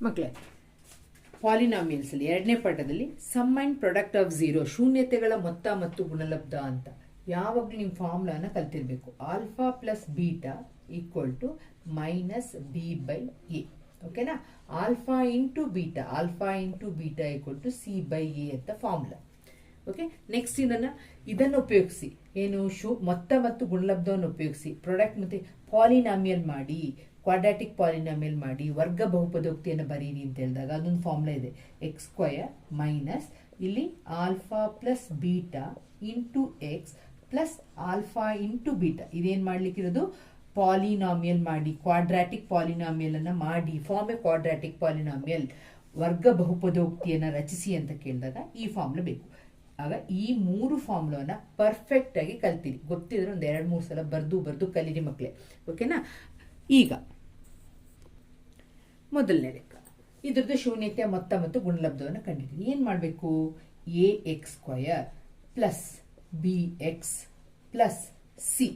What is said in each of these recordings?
ಮಕ್ಕಳೇ, ಪಾಲಿನಾಮಿಯಲ್ಸ್ ಅಲ್ಲಿ ಎರಡನೇ ಪಾಠದಲ್ಲಿ sum and product of zero, ಶೂನ್ಯತೆಗಳ ಮೊತ್ತ ಮತ್ತು ಗುಣಲಬ್ಧ ಅಂತ ಯಾವಾಗಲೂ ನಿಮ್ಮ ಫಾರ್ಮುಲಾನ ಕಲ್ತಿರ್ಬೇಕು. Alpha plus beta equal to minus B by a. ಓಕೆನಾ? Alpha into beta equal to C by a ಅಂತ ಫಾರ್ಮುಲಾ. ಓಕೆ, ನೆಕ್ಸ್ಟ್ ಇದನ್ನು ಉಪಯೋಗಿಸಿ ಏನು ಮೊತ್ತ ಮತ್ತು ಗುಣಲಬ್ಧವನ್ನು ಉಪಯೋಗಿಸಿ ಪ್ರಾಡಕ್ಟ್ ಮತ್ತೆ ಪಾಲಿನಾಮಿಯಲ್ ಮಾಡಿ, ಕ್ವಾಡ್ರಾಟಿಕ್ ಪಾಲಿನಾಮಿಯಲ್ ಮಾಡಿ ವರ್ಗ ಬಹುಪದೋಕ್ತಿಯನ್ನು ಬರೀರಿ ಅಂತ ಹೇಳಿದಾಗ ಅದೊಂದು ಫಾರ್ಮುಲಾ ಇದೆ. ಎಕ್ಸ್ ಸ್ಕ್ವಯರ್ ಮೈನಸ್ ಇಲ್ಲಿ alpha plus beta into X plus alpha into beta. ಇದೇನು ಮಾಡ್ಲಿಕ್ಕಿರೋದು? ಪಾಲಿನಾಮಿಯಲ್ ಮಾಡಿ, ಕ್ವಾಡ್ರಾಟಿಕ್ ಪಾಲಿನಾಮಿಯಲ್ ಅನ್ನ ಮಾಡಿ. ಫಾರ್ಮ್ ಎ ಕ್ವಾಡ್ರಾಟಿಕ್ ಪಾಲಿನಾಮಿಯಲ್, ವರ್ಗ ಬಹುಪದೋಕ್ತಿಯನ್ನು ರಚಿಸಿ ಅಂತ ಕೇಳಿದಾಗ ಈ ಫಾರ್ಮುಲಾ ಬೇಕು. ಆಗ ಈ ಮೂರು ಫಾರ್ಮುಲಾನ ಪರ್ಫೆಕ್ಟ್ ಆಗಿ ಕಲ್ತೀರಿ. ಗೊತ್ತಿದ್ರೆ ಒಂದು 2-3 ಸಲ ಬರ್ದು ಕಲೀರಿ ಮಕ್ಕಳೇ. ಓಕೆನಾ? ಈಗ ಮೊದಲನೇ ಲೆಕ್ಕ, ಇದ್ರದ್ದು ಶೂನ್ಯತೆಯ ಮೊತ್ತ ಮತ್ತು ಗುಣಲಬ್ಧವನ್ನು ಕಂಡಿದ್ದೀವಿ. ಏನ್ ಮಾಡಬೇಕು? A x square plus B x plus C.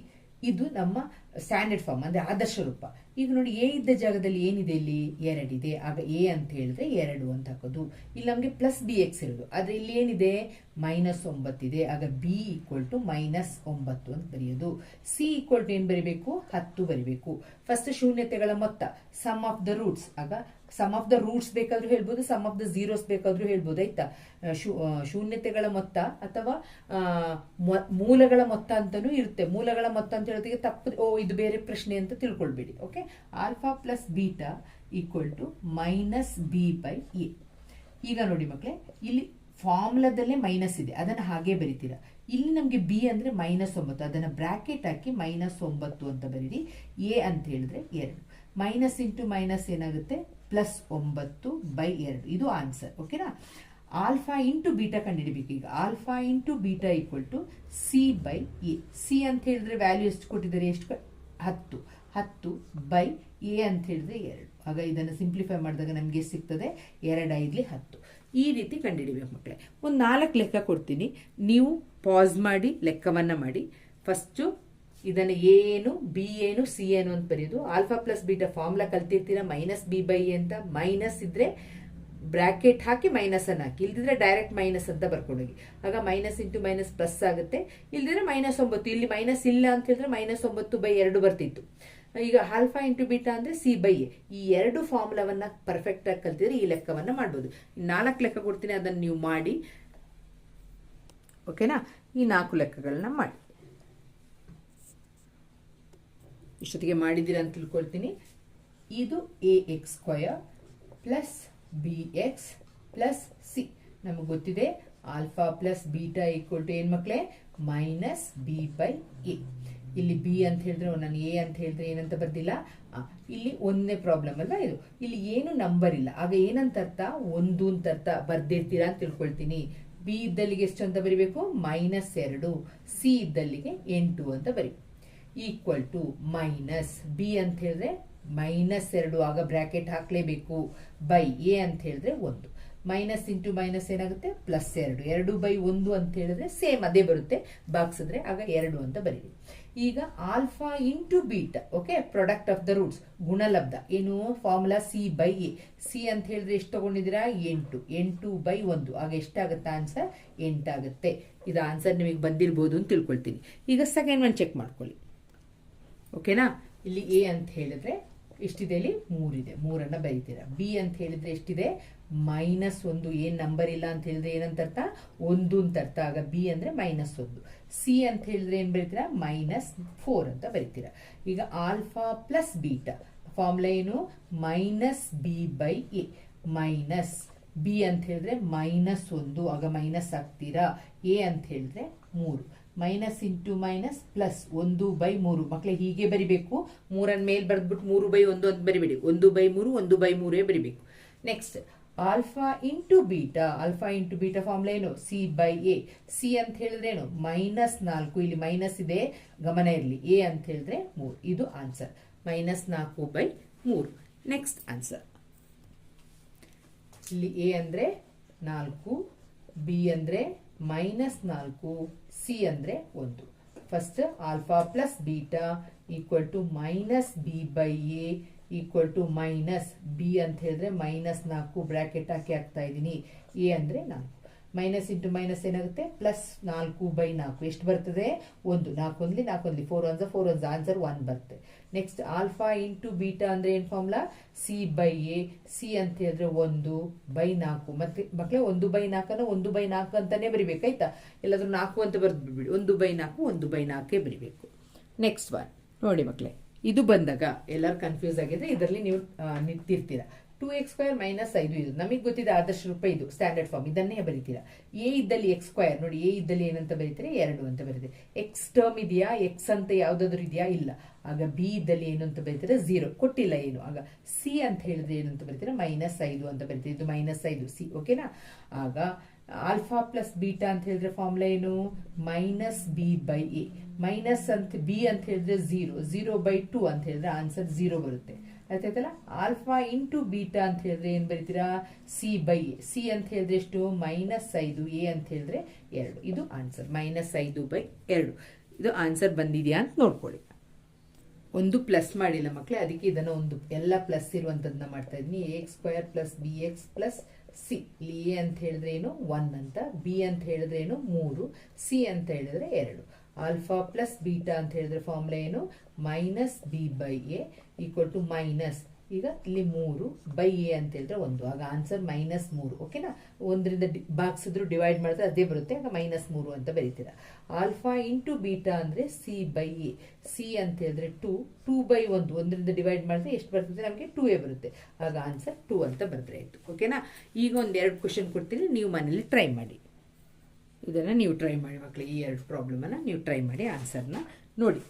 ಇದು ನಮ್ಮ ಸ್ಟ್ಯಾಂಡರ್ಡ್ ಫಾರ್ಮ್, ಅಂದ್ರೆ ಆದರ್ಶ ರೂಪ. ಈಗ ನೋಡಿ, ಎ ಇದ್ದ ಜಾಗದಲ್ಲಿ ಏನಿದೆ? ಇಲ್ಲಿ 2 ಇದೆ. ಆಗ ಎ ಅಂತ ಹೇಳಿದ್ರೆ 2 ಅಂತ ಹಾಕೋದು. ಇಲ್ಲಿ ನಮಗೆ ಪ್ಲಸ್ ಬಿ ಎಕ್ಸ್ ಇರೋದು, ಆದ್ರೆ ಇಲ್ಲಿ ಏನಿದೆ? -9 ಇದೆ. ಆಗ ಬಿ ಈಕ್ವಲ್ ಟು -9 ಅಂತ ಬರೆಯೋದು. ಸಿ ಈಕ್ವಲ್ ಟು ಏನ್ ಬರಿಬೇಕು? 10 ಬರಿಬೇಕು. ಫಸ್ಟ್ ಶೂನ್ಯತೆಗಳ ಮೊತ್ತ, ಸಮ್ ಆಫ್ ದ ರೂಟ್ಸ್. ಆಗ ಸಮ್ ಆಫ್ ದ ರೂಟ್ಸ್ ಬೇಕಾದ್ರೂ ಹೇಳ್ಬೋದು, ಸಮ್ ಆಫ್ ದ ಝೀರೋಸ್ ಬೇಕಾದ್ರೂ ಹೇಳ್ಬೋದು. ಆಯ್ತಾ? ಶೂನ್ಯತೆಗಳ ಮೊತ್ತ ಅಥವಾ ಮೂಲಗಳ ಮೊತ್ತ ಅಂತಾನೂ ಇರುತ್ತೆ. ಮೂಲಗಳ ಮೊತ್ತ ಅಂತ ಹೇಳೋದಕ್ಕೆ ತಪ್ಪು, ಇದು ಬೇರೆ ಪ್ರಶ್ನೆ ಅಂತ ತಿಳ್ಕೊಳ್ಬೇಡಿ. Okay, alpha plus beta equal to minus B by a. ಈಗ ನೋಡಿ ಮಕ್ಕಳೇ, ಇಲ್ಲಿ ಫಾರ್ಮುಲಾದಲ್ಲೇ ಮೈನಸ್ ಇದೆ, ಅದನ್ನ ಹಾಗೆ ಬರೀತೀರಾ. ಇಲ್ಲಿ ನಮಗೆ ಬಿ ಅಂದ್ರೆ -9, ಅದನ್ನ ಬ್ರಾಕೆಟ್ ಹಾಕಿ -9 ಅಂತ ಬರೀರಿ. ಎ ಅಂತ ಹೇಳಿದ್ರೆ 2. ಮೈನಸ್ ಇಂಟು ಮೈನಸ್ ಏನಾಗುತ್ತೆ? +9 ಬೈ 2. ಇದು ಆನ್ಸರ್. ಓಕೆನಾ? ಆಲ್ಫಾ ಇಂಟು ಬೀಟಾ ಕಂಡುಹಿಡಿಬೇಕು. ಈಗ alpha into beta equal to C by A. C ಅಂತ ಹೇಳಿದ್ರೆ ವ್ಯಾಲ್ಯೂ ಎಷ್ಟು ಕೊಟ್ಟಿದ್ದಾರೆ? 10 ಬೈ ಎ ಅಂತ ಹೇಳಿದ್ರೆ 2. ಆಗ ಇದನ್ನು ಸಿಂಪ್ಲಿಫೈ ಮಾಡಿದಾಗ ನಮಗೆ ಸಿಗ್ತದೆ 2×5 10. ಈ ರೀತಿ ಕಂಡುಹಿಡಿಬೇಕು ಮಕ್ಕಳೇ. ಒಂದು 4 ಲೆಕ್ಕ ಕೊಡ್ತೀನಿ, ನೀವು ಪಾಸ್ ಮಾಡಿ ಲೆಕ್ಕವನ್ನ ಮಾಡಿ. ಫಸ್ಟು ಇದನ್ನು ಏನು, ಬಿ ಏನು, ಸಿ ಏನು ಅಂತ ಬರೆಯೋದು. ಆಲ್ಫಾ ಪ್ಲಸ್ ಬೀಟಾ ಫಾರ್ಮುಲಾ ಕಲ್ತಿರ್ತೀರಾ, ಮೈನಸ್ ಬಿ ಬೈ ಎ ಅಂತ. ಮೈನಸ್ ಇದ್ರೆ ಬ್ರಾಕೆಟ್ ಹಾಕಿ ಮೈನಸ್ ಅನ್ನು ಹಾಕಿ, ಇಲ್ದಿದ್ರೆ ಡೈರೆಕ್ಟ್ ಮೈನಸ್ ಅಂತ ಬರ್ಕೊಂಡೋಗಿ. ಆಗ ಮೈನಸ್ ಇಂಟು ಮೈನಸ್ ಪ್ಲಸ್ ಆಗುತ್ತೆ. ಇಲ್ದಿದ್ರೆ -9. ಇಲ್ಲಿ ಮೈನಸ್ ಇಲ್ಲ ಅಂತ ಹೇಳಿದ್ರೆ -9/2 ಬರ್ತಿತ್ತು. ಈಗ ಆಲ್ಫಾ ಇಂಟು ಬೀಟಾ ಅಂದ್ರೆ ಸಿ ಬೈ ಎ. ಈ 2 ಫಾರ್ಮುಲಾವನ್ನ ಪರ್ಫೆಕ್ಟ್ ಆಗಿ ಕಲ್ತಿದ್ರೆ ಈ ಲೆಕ್ಕವನ್ನ ಮಾಡ್ಬೋದು. 4 ಲೆಕ್ಕ ಕೊಡ್ತೀನಿ, ಅದನ್ನು ನೀವು ಮಾಡಿ. ಓಕೆನಾ? ಈ 4 ಲೆಕ್ಕಗಳನ್ನ ಮಾಡಿ. ಇಷ್ಟೊತ್ತಿಗೆ ಮಾಡಿದ್ದೀರಾ ಅಂತ ತಿಳ್ಕೊಳ್ತೀನಿ. ಇದು A x square plus B x plus C. ನಮಗೆ ಗೊತ್ತಿದೆ alpha plus beta equal to ಏನ್ ಮಕ್ಕಳೇ? Minus B by A. ಇಲ್ಲಿ ಬಿ ಅಂತ ಹೇಳಿದ್ರೆ, ನಾನು ಎ ಅಂತ ಹೇಳಿದ್ರೆ ಏನಂತ ಬರ್ದಿಲ್ಲ. ಇಲ್ಲಿ ಒಂದನೇ ಪ್ರಾಬ್ಲಮ್ ಅಲ್ಲ ಇದು. ಇಲ್ಲಿ ಏನು ನಂಬರ್ ಇಲ್ಲ, ಆಗ ಏನಂತ ಅರ್ಥ? 1 ಅಂತ ಅರ್ಥ. ಬರ್ದಿರ್ತೀರಾ ಅಂತ ತಿಳ್ಕೊಳ್ತೀನಿ. ಬಿ ಇದ್ದಲ್ಲಿಗೆ ಎಷ್ಟು ಅಂತ ಬರಿಬೇಕು? -2. ಸಿ ಇದ್ದಲ್ಲಿಗೆ 8 ಅಂತ ಬರಿ. ಈಕ್ವಲ್ ಟು ಮೈನಸ್ ಬಿ ಅಂತ ಹೇಳಿದ್ರೆ -2, ಆಗ ಬ್ರಾಕೆಟ್ ಹಾಕ್ಲೇಬೇಕು. ಬೈ ಎ ಅಂತ ಹೇಳಿದ್ರೆ 1. ಮೈನಸ್ ಇಂಟು ಮೈನಸ್ ಏನಾಗುತ್ತೆ? +2. 2/1 ಅಂತ ಹೇಳಿದ್ರೆ ಸೇಮ್ ಅದೇ ಬರುತ್ತೆ, ಬಾಗ್ಸಿದ್ರೆ. ಆಗ 2 ಅಂತ ಬರೀರಿ. ಈಗ alpha into beta, okay, product of the roots, ಗುಣಲಬ್ಧ ಏನು? Formula C by A. C ಅಂತ ಹೇಳಿದ್ರೆ ಎಷ್ಟು ತಗೊಂಡಿದ್ದೀರಾ? 8. 8/1. ಆಗ ಎಷ್ಟಾಗುತ್ತೆ ಆನ್ಸರ್? 8 ಆಗುತ್ತೆ. ಇದು ಆನ್ಸರ್ ನಿಮಗೆ ಬಂದಿರಬಹುದು ಅಂತ ತಿಳ್ಕೊಳ್ತೀನಿ. ಈಗ ಸೆಕೆಂಡ್ ಒನ್ ಚೆಕ್ ಮಾಡ್ಕೊಳ್ಳಿ. ಓಕೆನಾ? ಇಲ್ಲಿ ಎ ಅಂತ ಹೇಳಿದ್ರೆ ಎಷ್ಟಿದೆ? ಇಲ್ಲಿ 3 ಇದೆ, 3ಅನ್ನ ಬರೀತೀರಾ. ಬಿ ಅಂತ ಹೇಳಿದ್ರೆ ಎಷ್ಟಿದೆ? -1. ಏನ್ ನಂಬರ್ ಇಲ್ಲ ಅಂತ ಹೇಳಿದ್ರೆ ಏನಂತ ಅರ್ಥ? 1 ಅಂತ ಅರ್ಥ. ಆಗ ಬಿ ಅಂದ್ರೆ -1. ಸಿ ಅಂತ ಹೇಳಿದ್ರೆ ಏನ್ ಬರೀತೀರಾ? -4 ಅಂತ ಬರೀತೀರಾ. ಈಗ ಆಲ್ಫಾ ಪ್ಲಸ್ ಬೀಟಾ ಫಾರ್ಮುಲಾ ಏನು? Minus B by A. Minus B ಅಂತ ಹೇಳಿದ್ರೆ -1, ಆಗ ಮೈನಸ್ ಹಾಕ್ತೀರಾ. ಎ ಅಂತ ಹೇಳಿದ್ರೆ 3. Minus into minus plus 1/3. ಮಕ್ಕಳೇ ಹೀಗೆ ಬರಿಬೇಕು. 3 ಮೇಲ್ ಬರೆದ್ಬಿಟ್ಟು 3/1 ಅಂತ ಬರಿಬೇಡಿ. 1/3 1/3 ಬರಿಬೇಕು. Next alpha into beta. Alpha into beta formula ಏನು? C by A. ಸಿ ಅಂತ ಹೇಳಿದ್ರೆ ಏನು? -4. ಇಲ್ಲಿ ಮೈನಸ್ ಇದೆ, ಗಮನ ಇರಲಿ. ಎ ಅಂತ ಹೇಳಿದ್ರೆ 3. ಇದು ಆನ್ಸರ್. -4/3. Next answer. ಇಲ್ಲಿ ಎ ಅಂದ್ರೆ 4, ಬಿ ಅಂದ್ರೆ -4, ಸಿ ಅಂದ್ರೆ 1. First alpha plus beta equal to minus B by A equal to minus B ಅಂತ ಹೇಳಿದ್ರೆ -4 ಬ್ರಾಕೆಟ್ ಹಾಕಿ ಹಾಕ್ತಾ ಇದ್ದೀನಿ. ಎ ಅಂದರೆ 4 ಮೈನಸ್ ಇಂಟು ಮೈನಸ್ ಏನಾಗುತ್ತೆ ಪ್ಲಸ್ 4/4 ಎಷ್ಟು ಬರ್ತದೆ 1 4 1 4 1 4 1 4 1 ಆನ್ಸರ್ 1 ಬರುತ್ತೆ. ನೆಕ್ಸ್ಟ್ ಆಲ್ಫಾ ಇಂಟು ಬೀಟಾ ಅಂದರೆ ಏನು ಫಾರ್ಮುಲಾ C/A. ಸಿ ಅಂತ ಹೇಳಿದ್ರೆ 1/4 ಮತ್ತೆ ಮಕ್ಕಳೇ 1/4 1/4 ಅಂತಾನೆ ಬರಿಬೇಕಾಯ್ತಾ, ಎಲ್ಲಾದ್ರೂ 4 ಅಂತ ಬರೆದು ಬಿಡ್ಬಿಡಿ. 1/4 1/4 ಬರಿಬೇಕು. ನೆಕ್ಸ್ಟ್ ಒನ್ ನೋಡಿ ಮಕ್ಕಳೇ, ಇದು ಬಂದಾಗ ಎಲ್ಲರೂ ಕನ್ಫ್ಯೂಸ್ ಆಗಿದ್ರೆ ಇದರಲ್ಲಿ ನೀವು ನಿಂತಿರ್ತೀರಾ. 2x² -5 ಇದು ನಮಗೆ ಗೊತ್ತಿದೆ ಆದರ್ಶ ರೂಪ, ಇದು ಸ್ಟ್ಯಾಂಡರ್ಡ್ ಫಾರ್ಮ್, ಇದನ್ನೇ ಬರೀತೀರಾ. ಎ ಇದ್ದಲ್ಲಿ x² ನೋಡಿ, ಎ ಇದ್ದಲ್ಲಿ ಏನಂತ ಬರೀತೀರಾ 2 ಅಂತ ಬರೀತೀರಿ. ಎಕ್ಸ್ ಟರ್ಮ್ ಇದೆಯಾ, ಎಕ್ಸ್ ಅಂತ ಯಾವ್ದಾದ್ರು ಇದೆಯಾ ಇಲ್ಲ. ಆಗ ಬಿ ಇದ್ದಲ್ಲಿ ಏನು ಅಂತ ಬರೀತೀರಾ 0 ಕೊಟ್ಟಿಲ್ಲ ಏನು. ಆಗ ಸಿ ಅಂತ ಹೇಳಿದ್ರೆ ಏನಂತ ಬರೀತೀರಾ -5 ಅಂತ ಬರೀತೀರಿ. ಇದು -5 ಸಿ ಓಕೆನಾ. ಆಗ ಆಲ್ಫಾ ಪ್ಲಸ್ ಬೀಟಾ ಅಂತ ಹೇಳಿದ್ರೆ ಫಾರ್ಮುಲಾ ಏನು -b/a. ಮೈನಸ್ ಅಂತ ಬಿ ಅಂತ ಹೇಳಿದ್ರೆ 0/2 ಅಂತ ಹೇಳಿದ್ರೆ ಆನ್ಸರ್ 0 ಬರುತ್ತೆ. ಆಯ್ತಾಯ್ತಲ್ಲ. ಆಲ್ಫಾ ಇಂಟು ಬೀಟಾ ಅಂತ ಹೇಳಿದ್ರೆ ಏನ್ ಬರೀತೀರಾ C/A. ಸಿ ಅಂತ ಹೇಳಿದ್ರೆ ಎಷ್ಟು -5, ಎ ಅಂತ ಹೇಳಿದ್ರೆ 2. ಇದು ಆನ್ಸರ್ -5/2. ಇದು ಆನ್ಸರ್ ಬಂದಿದೆಯಾ ಅಂತ ನೋಡ್ಕೊಳ್ಳಿ. ಒಂದು ಪ್ಲಸ್ ಮಾಡಿಲ್ಲ ಮಕ್ಕಳೇ, ಅದಕ್ಕೆ ಇದನ್ನ ಒಂದು ಎಲ್ಲ ಪ್ಲಸ್ ಇರುವಂತದನ್ನ ಮಾಡ್ತಾ ಇದ್ದೀನಿ. ax² + bx + c. ಇಲ್ಲಿ ಎ ಅಂತ ಹೇಳಿದ್ರೆ ಏನು 1 ಅಂತ, ಬಿ ಅಂತ ಹೇಳಿದ್ರೆ ಏನು 3, ಸಿ ಅಂತ ಹೇಳಿದ್ರೆ 2. ಆಲ್ಫಾ ಪ್ಲಸ್ ಬೀಟಾ ಅಂತ ಹೇಳಿದ್ರೆ ಫಾರ್ಮುಲಾ ಏನು -b/a ಈಕ್ವಲ್ ಟು ಮೈನಸ್, ಈಗ ಇಲ್ಲಿ 3/a ಅಂತ ಹೇಳಿದ್ರೆ 1. ಆಗ ಆನ್ಸರ್ -3 ಓಕೆನಾ. 1ರಿಂದ ಭಾಗಿಸಿದ್ರು ಡಿವೈಡ್ ಮಾಡಿದ್ರೆ ಅದೇ ಬರುತ್ತೆ. ಆಗ -3 ಅಂತ ಬರೀತೀರಾ. ಆಲ್ಫಾ ಇಂಟು ಬೀಟಾ ಅಂದ್ರೆ C/A. ಸಿ ಅಂತ ಹೇಳಿದ್ರೆ 2/1. 1ರಿಂದ ಡಿವೈಡ್ ಮಾಡಿದ್ರೆ ಎಷ್ಟು ಬರ್ತದೆ ನಮಗೆ 2a ಬರುತ್ತೆ. ಆಗ ಆನ್ಸರ್ 2 ಅಂತ ಬರೆದ್ರೆ ಆಯ್ತು ಓಕೆನಾ. ಈಗ ಒಂದು 2 ಕ್ವಶನ್ ಕೊಡ್ತೀನಿ, ನೀವು ಮನೇಲಿ ಟ್ರೈ ಮಾಡಿ. ಇದನ್ನ ನೀವು ಟ್ರೈ ಮಾಡಿ ಮಕ್ಕಳು, ಈ 2 ಪ್ರಾಬ್ಲಮ್ ಅನ್ನ ನೀವು ಟ್ರೈ ಮಾಡಿ ಆನ್ಸರ್ನ ನೋಡಿ.